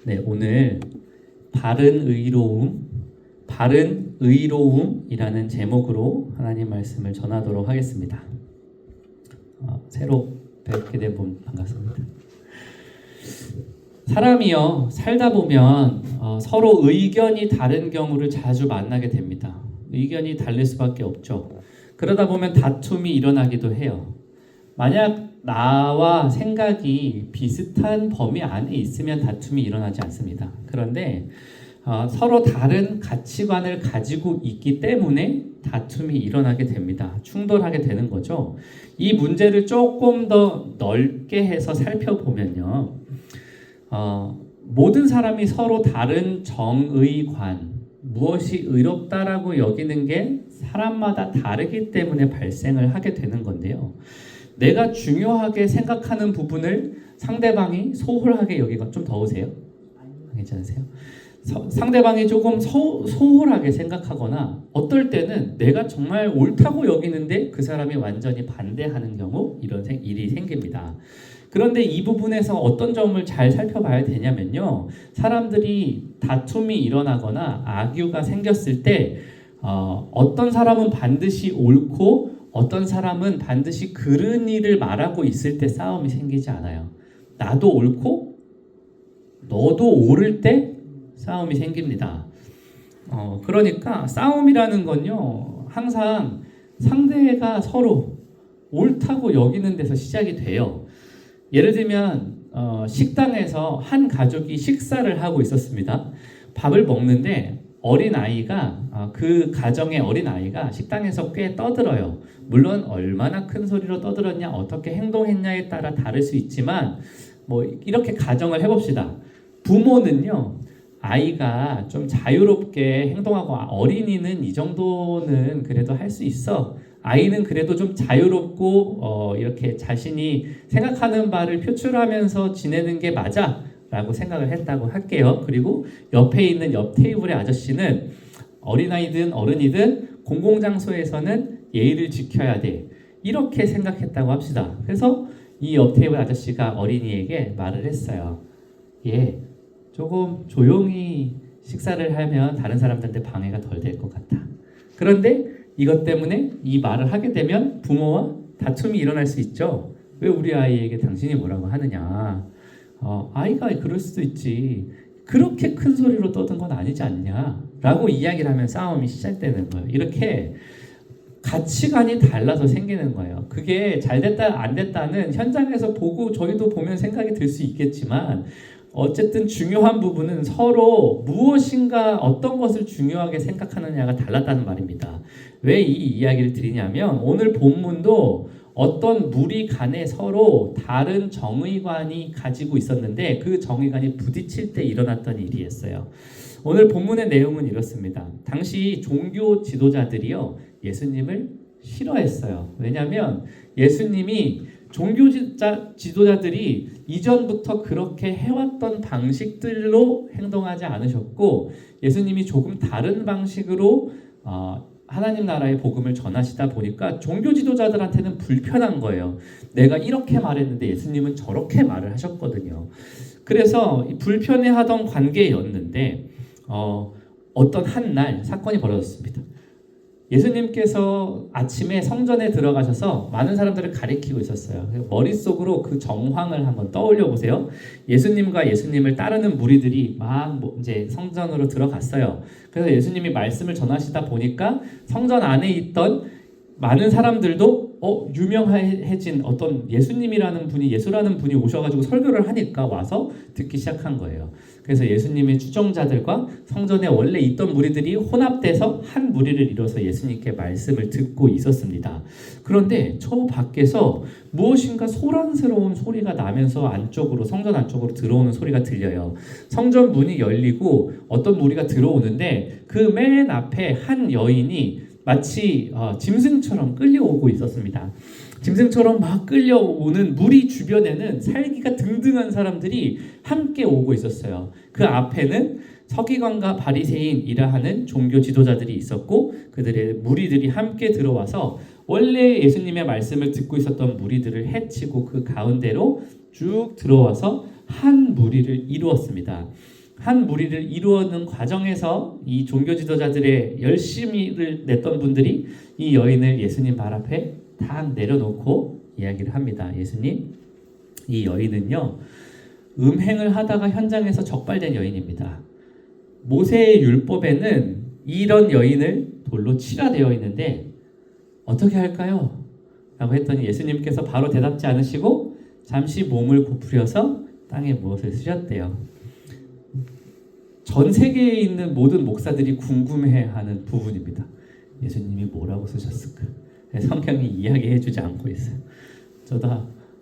네, 오늘 바른 의로움이라는 제목으로 하나님 말씀을 전하도록 하겠습니다. 새로 뵙게 된 분 반갑습니다. 사람이요, 살다 보면 서로 의견이 다른 경우를 자주 만나게 됩니다. 의견이 다를 수밖에 없죠. 그러다 보면 다툼이 일어나기도 해요. 만약 나와 생각이 비슷한 범위 안에 있으면 다툼이 일어나지 않습니다. 그런데 서로 다른 가치관을 가지고 있기 때문에 다툼이 일어나게 됩니다. 충돌하게 되는 거죠. 이 문제를 조금 더 넓게 해서 살펴보면요. 모든 사람이 서로 다른 정의관, 무엇이 의롭다라고 여기는 게 사람마다 다르기 때문에 발생을 하게 되는 건데요. 내가 중요하게 생각하는 부분을 상대방이 소홀하게 여기가 좀 더우세요? 괜찮으세요? 상대방이 조금 소홀하게 생각하거나 어떨 때는 내가 정말 옳다고 여기는데 그 사람이 완전히 반대하는 경우 이런 일이 생깁니다. 그런데 이 부분에서 어떤 점을 잘 살펴봐야 되냐면요. 사람들이 다툼이 일어나거나 악유가 생겼을 때 어떤 사람은 반드시 옳고 어떤 사람은 반드시 그른 일을 말하고 있을 때 싸움이 생기지 않아요. 나도 옳고 너도 옳을 때 싸움이 생깁니다. 그러니까 싸움이라는 건요, 항상 상대가 서로 옳다고 여기는 데서 시작이 돼요. 예를 들면 식당에서 한 가족이 식사를 하고 있었습니다. 밥을 먹는데 그 가정의 어린아이가 식당에서 꽤 떠들어요. 물론 얼마나 큰 소리로 떠들었냐, 어떻게 행동했냐에 따라 다를 수 있지만 이렇게 가정을 해봅시다. 부모는요, 아이가 좀 자유롭게 행동하고 어린이는 이 정도는 그래도 할 수 있어. 아이는 그래도 좀 자유롭고 이렇게 자신이 생각하는 바를 표출하면서 지내는 게 맞아 라고 생각을 했다고 할게요. 그리고 옆에 있는 옆 테이블의 아저씨는 어린아이든 어른이든 공공장소에서는 예의를 지켜야 돼 이렇게 생각했다고 합시다. 그래서 이 옆 테이블 아저씨가 어린이에게 말을 했어요. 조금 조용히 식사를 하면 다른 사람들한테 방해가 덜 될 것 같아. 그런데 이것 때문에 이 말을 하게 되면 부모와 다툼이 일어날 수 있죠. 왜 우리 아이에게 당신이 뭐라고 하느냐. 아이가 그럴 수도 있지. 그렇게 큰 소리로 떠든 건 아니지 않냐. 라고 이야기를 하면 싸움이 시작되는 거예요. 이렇게 가치관이 달라서 생기는 거예요. 그게 잘 됐다 안 됐다는 현장에서 보고 저희도 보면 생각이 들 수 있겠지만 어쨌든 중요한 부분은 서로 무엇인가 어떤 것을 중요하게 생각하느냐가 달랐다는 말입니다. 왜 이 이야기를 드리냐면 오늘 본문도 어떤 무리 간에 서로 다른 정의관이 가지고 있었는데 그 정의관이 부딪힐 때 일어났던 일이었어요. 오늘 본문의 내용은 이렇습니다. 당시 종교 지도자들이요, 예수님을 싫어했어요. 왜냐하면 예수님이 종교 지도자들이 이전부터 그렇게 해왔던 방식들로 행동하지 않으셨고 예수님이 조금 다른 방식으로 하나님 나라의 복음을 전하시다 보니까 종교 지도자들한테는 불편한 거예요. 내가 이렇게 말했는데 예수님은 저렇게 말을 하셨거든요. 그래서 불편해하던 관계였는데 어떤 한 날 사건이 벌어졌습니다. 예수님께서 아침에 성전에 들어가셔서 많은 사람들을 가리키고 있었어요. 머릿속으로 그 정황을 한번 떠올려 보세요. 예수님과 예수님을 따르는 무리들이 막 이제 성전으로 들어갔어요. 그래서 예수님이 말씀을 전하시다 보니까 성전 안에 있던 많은 사람들도 유명해진 어떤 예수라는 분이 오셔가지고 설교를 하니까 와서 듣기 시작한 거예요. 그래서 예수님의 추종자들과 성전에 원래 있던 무리들이 혼합돼서 한 무리를 이뤄서 예수님께 말씀을 듣고 있었습니다. 그런데 저 밖에서 무엇인가 소란스러운 소리가 나면서 성전 안쪽으로 들어오는 소리가 들려요. 성전 문이 열리고 어떤 무리가 들어오는데 그 맨 앞에 한 여인이 마치 짐승처럼 끌려오고 있었습니다. 짐승처럼 막 끌려오는 무리 주변에는 살기가 등등한 사람들이 함께 오고 있었어요. 그 앞에는 서기관과 바리새인이라 하는 종교 지도자들이 있었고 그들의 무리들이 함께 들어와서 원래 예수님의 말씀을 듣고 있었던 무리들을 해치고 그 가운데로 쭉 들어와서 한 무리를 이루었습니다. 한 무리를 이루어는 과정에서 이 종교 지도자들의 열심히를 냈던 분들이 이 여인을 예수님 발 앞에 딱 내려놓고 이야기를 합니다. 예수님, 이 여인은요 음행을 하다가 현장에서 적발된 여인입니다. 모세의 율법에는 이런 여인을 돌로 치라 되어 있는데 어떻게 할까요? 라고 했더니 예수님께서 바로 대답지 않으시고 잠시 몸을 고프려서 땅에 무엇을 쓰셨대요. 전 세계에 있는 모든 목사들이 궁금해하는 부분입니다. 예수님이 뭐라고 쓰셨을까? 성경이 이야기해주지 않고 있어요. 저도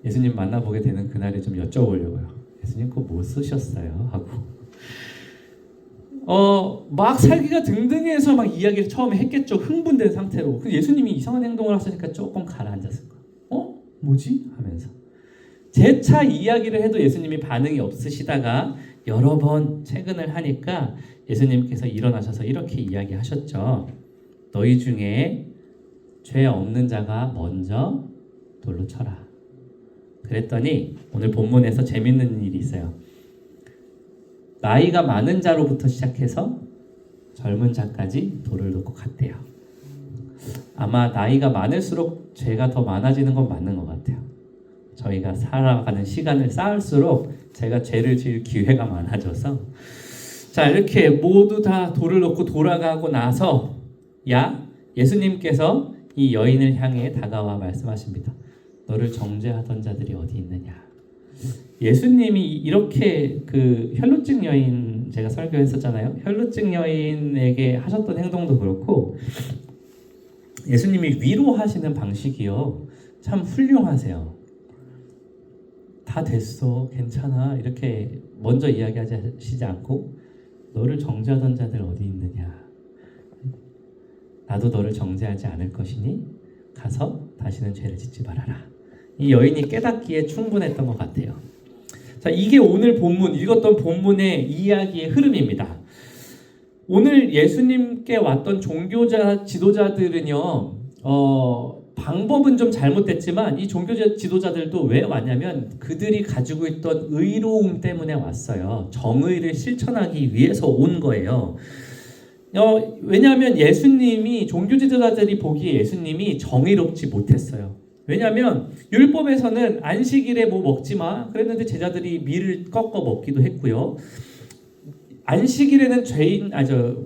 예수님 만나보게 되는 그날에 좀 여쭤보려고요. 예수님 그거 뭐 쓰셨어요? 하고 막 살기가 등등해서 막 이야기를 처음에 했겠죠. 흥분된 상태로. 예수님이 이상한 행동을 하시니까 조금 가라앉았을 거예요. 뭐지? 하면서 재차 이야기를 해도 예수님이 반응이 없으시다가 여러 번 채근을 하니까 예수님께서 일어나셔서 이렇게 이야기하셨죠. 너희 중에 죄 없는 자가 먼저 돌로 쳐라. 그랬더니 오늘 본문에서 재밌는 일이 있어요. 나이가 많은 자로부터 시작해서 젊은 자까지 돌을 놓고 갔대요. 아마 나이가 많을수록 죄가 더 많아지는 건 맞는 것 같아요. 저희가 살아가는 시간을 쌓을수록 제가 죄를 지을 기회가 많아져서 자 이렇게 모두 다 돌을 놓고 돌아가고 나서 예수님께서 이 여인을 향해 다가와 말씀하십니다. 너를 정죄하던 자들이 어디 있느냐. 예수님이 이렇게 그 혈루증 여인 제가 설교했었잖아요. 혈루증 여인에게 하셨던 행동도 그렇고 예수님이 위로하시는 방식이요 참 훌륭하세요. 다 됐어 괜찮아 이렇게 먼저 이야기하시지 않고 너를 정죄하던 자들 어디 있느냐. 나도 너를 정죄하지 않을 것이니 가서 다시는 죄를 짓지 말아라. 이 여인이 깨닫기에 충분했던 것 같아요. 자, 이게 오늘 본문 읽었던 본문의 이야기의 흐름입니다. 오늘 예수님께 왔던 종교자 지도자들은요, 방법은 좀 잘못됐지만 이 종교 지도자들도 왜 왔냐면 그들이 가지고 있던 의로움 때문에 왔어요. 정의를 실천하기 위해서 온 거예요. 왜냐하면 예수님이 종교 지도자들이 보기에 예수님이 정의롭지 못했어요. 왜냐하면 율법에서는 안식일에 뭐 먹지 마 그랬는데 제자들이 밀을 꺾어 먹기도 했고요. 안식일에는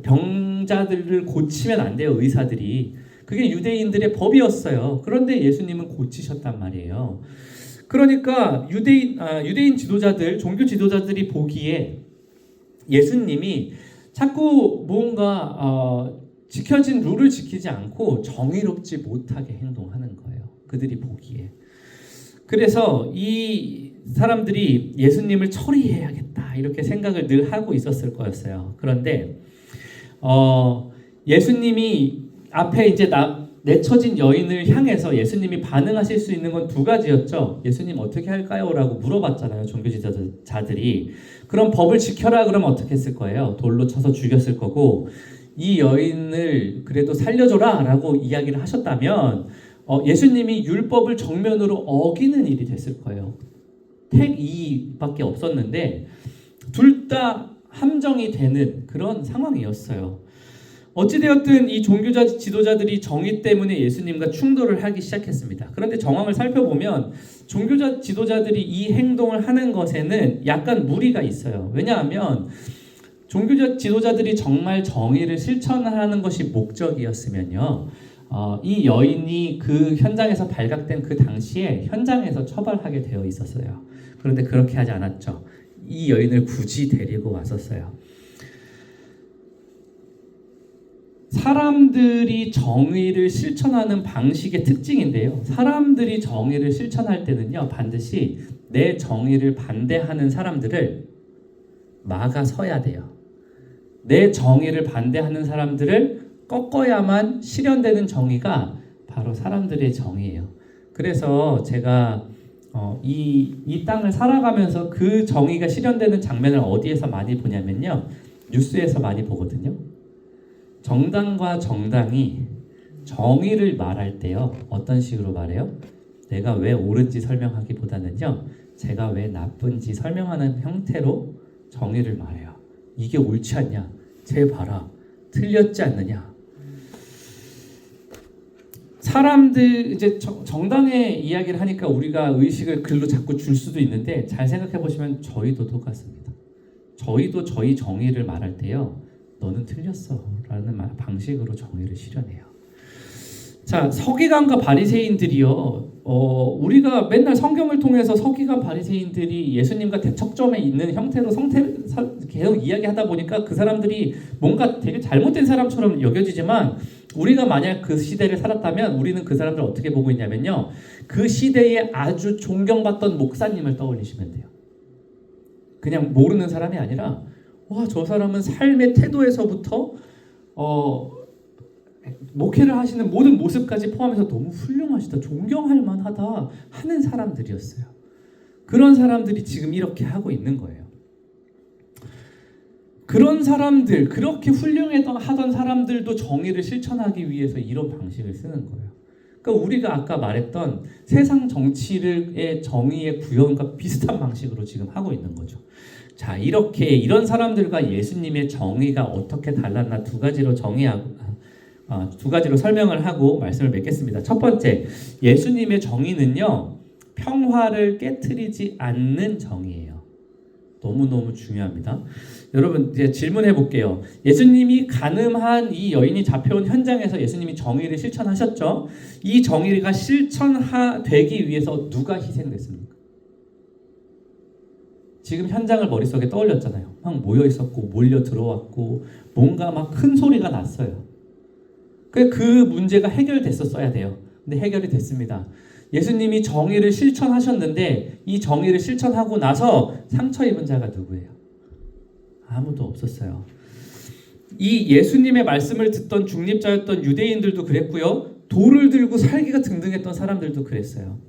병자들을 고치면 안 돼요. 의사들이. 그게 유대인들의 법이었어요. 그런데 예수님은 고치셨단 말이에요. 그러니까 유대인 지도자들, 종교 지도자들이 보기에 예수님이 자꾸 뭔가 지켜진 룰을 지키지 않고 정의롭지 못하게 행동하는 거예요. 그들이 보기에. 그래서 이 사람들이 예수님을 처리해야겠다 이렇게 생각을 늘 하고 있었을 거였어요. 그런데 예수님이 앞에 이제 내쳐진 여인을 향해서 예수님이 반응하실 수 있는 건 두 가지였죠. 예수님 어떻게 할까요? 라고 물어봤잖아요. 종교지도자들이. 그럼 법을 지켜라 그러면 어떻게 했을 거예요? 돌로 쳐서 죽였을 거고 이 여인을 그래도 살려줘라 라고 이야기를 하셨다면 예수님이 율법을 정면으로 어기는 일이 됐을 거예요. 택 2밖에 없었는데 둘 다 함정이 되는 그런 상황이었어요. 어찌되었든 이 종교자 지도자들이 정의 때문에 예수님과 충돌을 하기 시작했습니다. 그런데 정황을 살펴보면 종교자 지도자들이 이 행동을 하는 것에는 약간 무리가 있어요. 왜냐하면 종교자 지도자들이 정말 정의를 실천하는 것이 목적이었으면요. 이 여인이 그 현장에서 발각된 그 당시에 현장에서 처벌하게 되어 있었어요. 그런데 그렇게 하지 않았죠. 이 여인을 굳이 데리고 왔었어요. 사람들이 정의를 실천하는 방식의 특징인데요. 사람들이 정의를 실천할 때는요, 반드시 내 정의를 반대하는 사람들을 막아서야 돼요. 내 정의를 반대하는 사람들을 꺾어야만 실현되는 정의가 바로 사람들의 정의예요. 그래서 제가 이 땅을 살아가면서 그 정의가 실현되는 장면을 어디에서 많이 보냐면요. 뉴스에서 많이 보거든요. 정당과 정당이 정의를 말할 때요. 어떤 식으로 말해요? 내가 왜 옳은지 설명하기보다는요. 제가 왜 나쁜지 설명하는 형태로 정의를 말해요. 이게 옳지 않냐? 쟤 봐라. 틀렸지 않느냐? 사람들 이제 정당의 이야기를 하니까 우리가 의식을 글로 자꾸 줄 수도 있는데 잘 생각해 보시면 저희도 똑같습니다. 저희도 저희 정의를 말할 때요. 너는 틀렸어 라는 방식으로 정의를 실현해요. 자, 서기관과 바리새인들이요. 우리가 맨날 성경을 통해서 서기관 바리새인들이 예수님과 대척점에 있는 형태로 계속 이야기하다 보니까 그 사람들이 뭔가 되게 잘못된 사람처럼 여겨지지만 우리가 만약 그 시대를 살았다면 우리는 그 사람들을 어떻게 보고 있냐면요. 그 시대에 아주 존경받던 목사님을 떠올리시면 돼요. 그냥 모르는 사람이 아니라 와, 저 사람은 삶의 태도에서부터 목회를 하시는 모든 모습까지 포함해서 너무 훌륭하시다, 존경할 만하다 하는 사람들이었어요. 그런 사람들이 지금 이렇게 하고 있는 거예요. 그런 사람들, 그렇게 훌륭하던 사람들도 정의를 실천하기 위해서 이런 방식을 쓰는 거예요. 그러니까 우리가 아까 말했던 세상 정치의 정의의 구현과 비슷한 방식으로 지금 하고 있는 거죠. 자, 이런 사람들과 예수님의 정의가 어떻게 달랐나 두 가지로 설명을 하고 말씀을 맺겠습니다. 첫 번째, 예수님의 정의는요, 평화를 깨트리지 않는 정의예요. 너무너무 중요합니다. 여러분, 이제 질문해 볼게요. 예수님이 간음한 이 여인이 잡혀온 현장에서 예수님이 정의를 실천하셨죠? 이 정의가 실천되기 위해서 누가 희생됐습니까? 지금 현장을 머릿속에 떠올렸잖아요. 막 모여 있었고 몰려 들어왔고 뭔가 막 큰 소리가 났어요. 그 문제가 해결됐었어야 돼요. 근데 해결이 됐습니다. 예수님이 정의를 실천하셨는데 이 정의를 실천하고 나서 상처 입은 자가 누구예요? 아무도 없었어요. 이 예수님의 말씀을 듣던 중립자였던 유대인들도 그랬고요. 돌을 들고 살기가 등등했던 사람들도 그랬어요.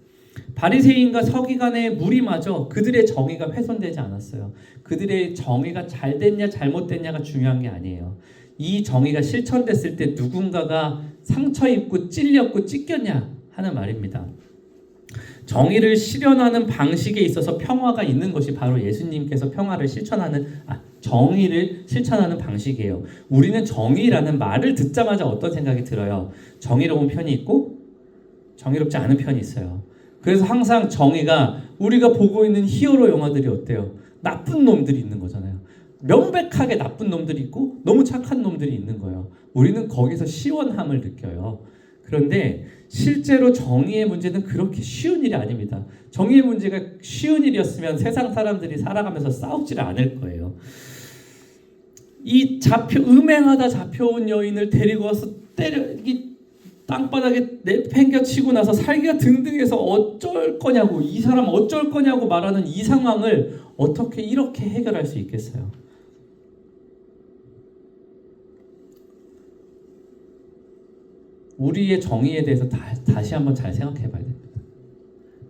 바리새인과 서기관의 무리마저 그들의 정의가 훼손되지 않았어요. 그들의 정의가 잘 됐냐 잘못됐냐가 중요한 게 아니에요. 이 정의가 실천됐을 때 누군가가 상처 입고 찔렸고 찢겼냐 하는 말입니다. 정의를 실현하는 방식에 있어서 평화가 있는 것이 바로 예수님께서 정의를 실천하는 방식이에요. 우리는 정의라는 말을 듣자마자 어떤 생각이 들어요? 정의로운 편이 있고 정의롭지 않은 편이 있어요. 그래서 항상 정의가 우리가 보고 있는 히어로 영화들이 어때요? 나쁜 놈들이 있는 거잖아요. 명백하게 나쁜 놈들이 있고 너무 착한 놈들이 있는 거예요. 우리는 거기서 시원함을 느껴요. 그런데 실제로 정의의 문제는 그렇게 쉬운 일이 아닙니다. 정의의 문제가 쉬운 일이었으면 세상 사람들이 살아가면서 싸우지를 않을 거예요. 이 음행하다 잡혀온 여인을 데리고 와서 땅바닥에 내팽겨치고 나서 살기가 등등해서 어쩔 거냐고, 이 사람 어쩔 거냐고 말하는 이 상황을 어떻게 이렇게 해결할 수 있겠어요? 우리의 정의에 대해서 다시 한번 잘 생각해 봐야 됩니다.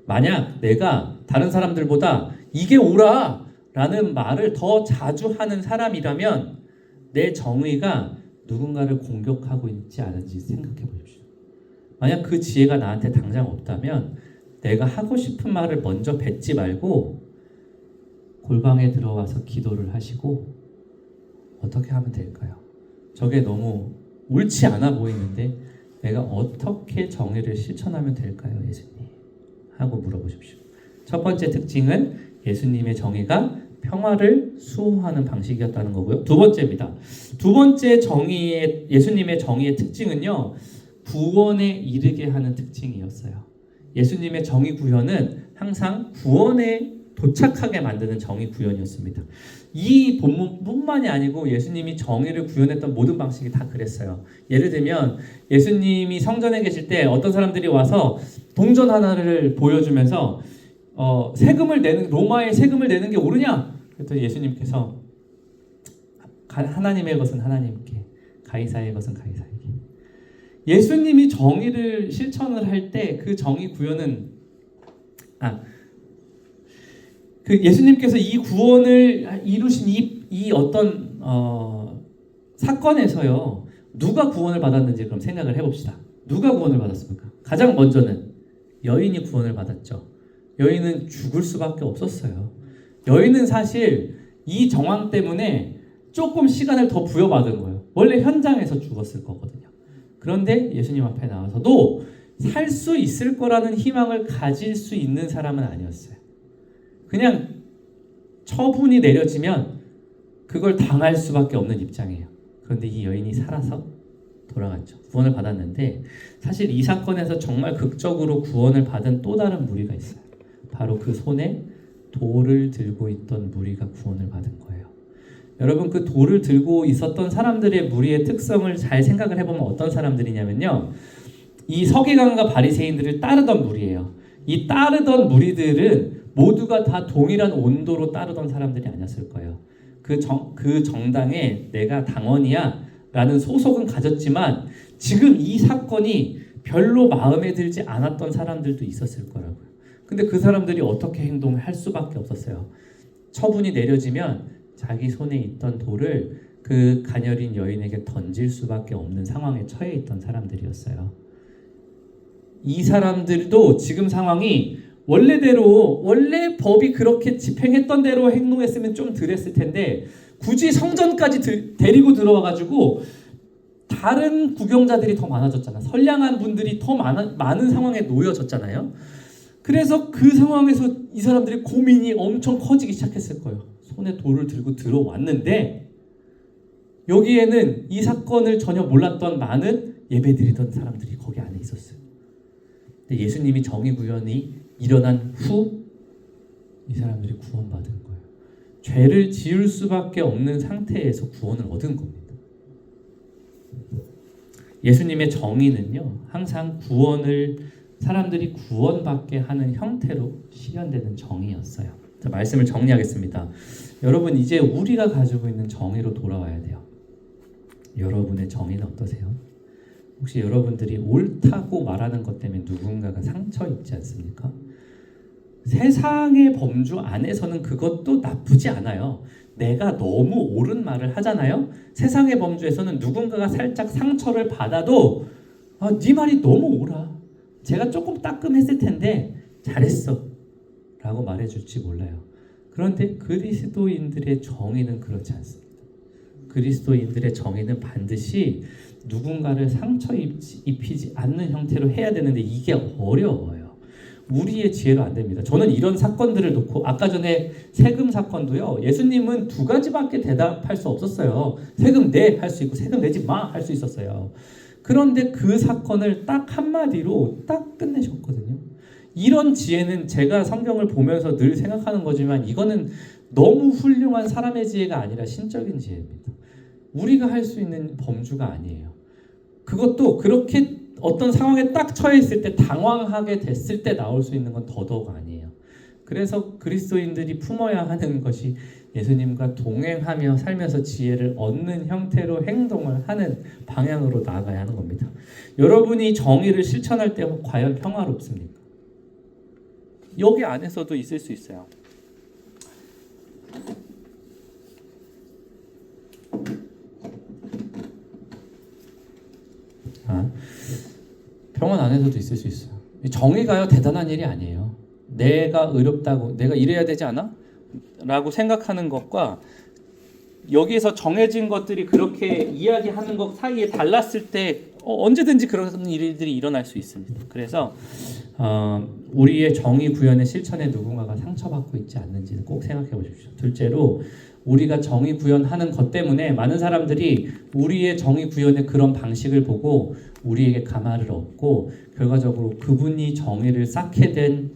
만약 내가 다른 사람들보다 이게 옳아 라는 말을 더 자주 하는 사람이라면 내 정의가 누군가를 공격하고 있지 않은지 생각해 보십시오. 만약 그 지혜가 나한테 당장 없다면 내가 하고 싶은 말을 먼저 뱉지 말고 골방에 들어가서 기도를 하시고 어떻게 하면 될까요? 저게 너무 옳지 않아 보이는데 내가 어떻게 정의를 실천하면 될까요, 예수님? 하고 물어보십시오. 첫 번째 특징은 예수님의 정의가 평화를 수호하는 방식이었다는 거고요. 두 번째입니다. 두 번째 예수님의 정의의 특징은요, 구원에 이르게 하는 특징이었어요. 예수님의 정의 구현은 항상 구원에 도착하게 만드는 정의 구현이었습니다. 이 본문뿐만이 아니고 예수님이 정의를 구현했던 모든 방식이 다 그랬어요. 예를 들면 예수님이 성전에 계실 때 어떤 사람들이 와서 동전 하나를 보여주면서 로마에 세금을 내는 게 옳으냐? 그랬더니 예수님께서 하나님의 것은 하나님께, 가이사의 것은 가이사에게. 예수님이 정의를 실천을 할 때 그 정의 구현은 예수님께서 이 구원을 이루신 이 어떤 사건에서요, 누가 구원을 받았는지 그럼 생각을 해봅시다. 누가 구원을 받았습니까? 가장 먼저는 여인이 구원을 받았죠. 여인은 죽을 수밖에 없었어요. 여인은 사실 이 정황 때문에 조금 시간을 더 부여받은 거예요. 원래 현장에서 죽었을 거거든요. 그런데 예수님 앞에 나와서도 살 수 있을 거라는 희망을 가질 수 있는 사람은 아니었어요. 그냥 처분이 내려지면 그걸 당할 수밖에 없는 입장이에요. 그런데 이 여인이 살아서 돌아갔죠. 구원을 받았는데 사실 이 사건에서 정말 극적으로 구원을 받은 또 다른 무리가 있어요. 바로 그 손에 돌을 들고 있던 무리가 구원을 받은 거예요. 여러분, 그 돌을 들고 있었던 사람들의 무리의 특성을 잘 생각을 해보면 어떤 사람들이냐면요, 이 서기관과 바리새인들을 따르던 무리예요. 이 따르던 무리들은 모두가 다 동일한 온도로 따르던 사람들이 아니었을 거예요. 그 정당에 내가 당원이야 라는 소속은 가졌지만 지금 이 사건이 별로 마음에 들지 않았던 사람들도 있었을 거라고요. 근데 그 사람들이 어떻게 행동을 할 수밖에 없었어요. 처분이 내려지면 자기 손에 있던 돌을 그 가녀린 여인에게 던질 수밖에 없는 상황에 처해 있던 사람들이었어요. 이 사람들도 지금 상황이 원래 법이 그렇게 집행했던 대로 행동했으면 좀 덜했을 텐데 굳이 성전까지 데리고 들어와가지고 다른 구경자들이 더 많아졌잖아. 선량한 분들이 더 많은 상황에 놓여졌잖아요. 그래서 그 상황에서 이 사람들의 고민이 엄청 커지기 시작했을 거예요. 손에 돌을 들고 들어왔는데 여기에는 이 사건을 전혀 몰랐던 많은 예배드리던 사람들이 거기 안에 있었어요. 근데 예수님이 정의 구현이 일어난 후 이 사람들이 구원받은 거예요. 죄를 지을 수밖에 없는 상태에서 구원을 얻은 겁니다. 예수님의 정의는요, 항상 사람들이 구원받게 하는 형태로 실현되는 정의였어요. 자, 말씀을 정리하겠습니다. 여러분, 이제 우리가 가지고 있는 정의로 돌아와야 돼요. 여러분의 정의는 어떠세요? 혹시 여러분들이 옳다고 말하는 것 때문에 누군가가 상처 입지 않습니까? 세상의 범주 안에서는 그것도 나쁘지 않아요. 내가 너무 옳은 말을 하잖아요. 세상의 범주에서는 누군가가 살짝 상처를 받아도 네 말이 너무 옳아. 제가 조금 따끔했을 텐데 잘했어 라고 말해줄지 몰라요. 그런데 그리스도인들의 정의는 그렇지 않습니다. 그리스도인들의 정의는 반드시 누군가를 상처 입히지 않는 형태로 해야 되는데 이게 어려워요. 우리의 지혜로 안 됩니다. 저는 이런 사건들을 놓고 아까 전에 세금 사건도요. 예수님은 두 가지밖에 대답할 수 없었어요. 세금 내 할 수 있고 세금 내지 마 할 수 있었어요. 그런데 그 사건을 딱 한마디로 딱 끝내셨거든요. 이런 지혜는 제가 성경을 보면서 늘 생각하는 거지만 이거는 너무 훌륭한 사람의 지혜가 아니라 신적인 지혜입니다. 우리가 할 수 있는 범주가 아니에요. 그것도 그렇게 어떤 상황에 딱 처해 있을 때 당황하게 됐을 때 나올 수 있는 건 더더욱 아니에요. 그래서 그리스도인들이 품어야 하는 것이 예수님과 동행하며 살면서 지혜를 얻는 형태로 행동을 하는 방향으로 나아가야 하는 겁니다. 여러분이 정의를 실천할 때 과연 평화롭습니까? 여기 안에서도 있을 수 있어요. 병원 안에서도 있을 수 있어요. 정의가요 대단한 일이 아니에요. 내가 의롭다고 내가 이래야 되지 않아? 라고 생각하는 것과 여기에서 정해진 것들이 그렇게 이야기하는 것 사이에 달랐을 때 언제든지 그런 일들이 일어날 수 있습니다. 그래서 우리의 정의 구현의 실천에 누군가가 상처받고 있지 않는지는 꼭 생각해 보십시오. 둘째로 우리가 정의 구현하는 것 때문에 많은 사람들이 우리의 정의 구현의 그런 방식을 보고 우리에게 감화를 얻고 결과적으로 그분이 정의를 쌓게 된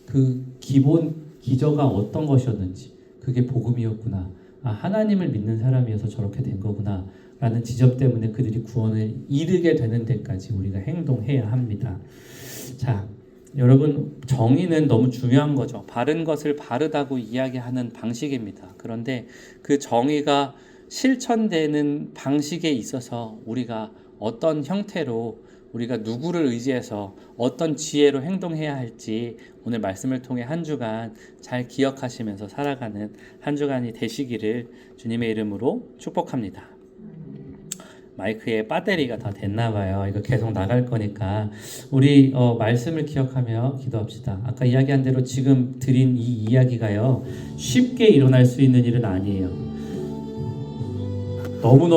그 기본 기저가 어떤 것이었는지 그게 복음이었구나. 하나님을 믿는 사람이어서 저렇게 된 거구나 라는 지점 때문에 그들이 구원을 이르게 되는 데까지 우리가 행동해야 합니다. 자, 여러분, 정의는 너무 중요한 거죠. 바른 것을 바르다고 이야기하는 방식입니다. 그런데 그 정의가 실천되는 방식에 있어서 우리가 어떤 형태로 우리가 누구를 의지해서 어떤 지혜로 행동해야 할지 오늘 말씀을 통해 한 주간 잘 기억하시면서 살아가는 한 주간이 되시기를 주님의 이름으로 축복합니다. 마이크에 배터리가 다 됐나 봐요. 이거 계속 나갈 거니까 우리 말씀을 기억하며 기도합시다. 아까 이야기한 대로 지금 드린 이 이야기가요 쉽게 일어날 수 있는 일은 아니에요. 너무너무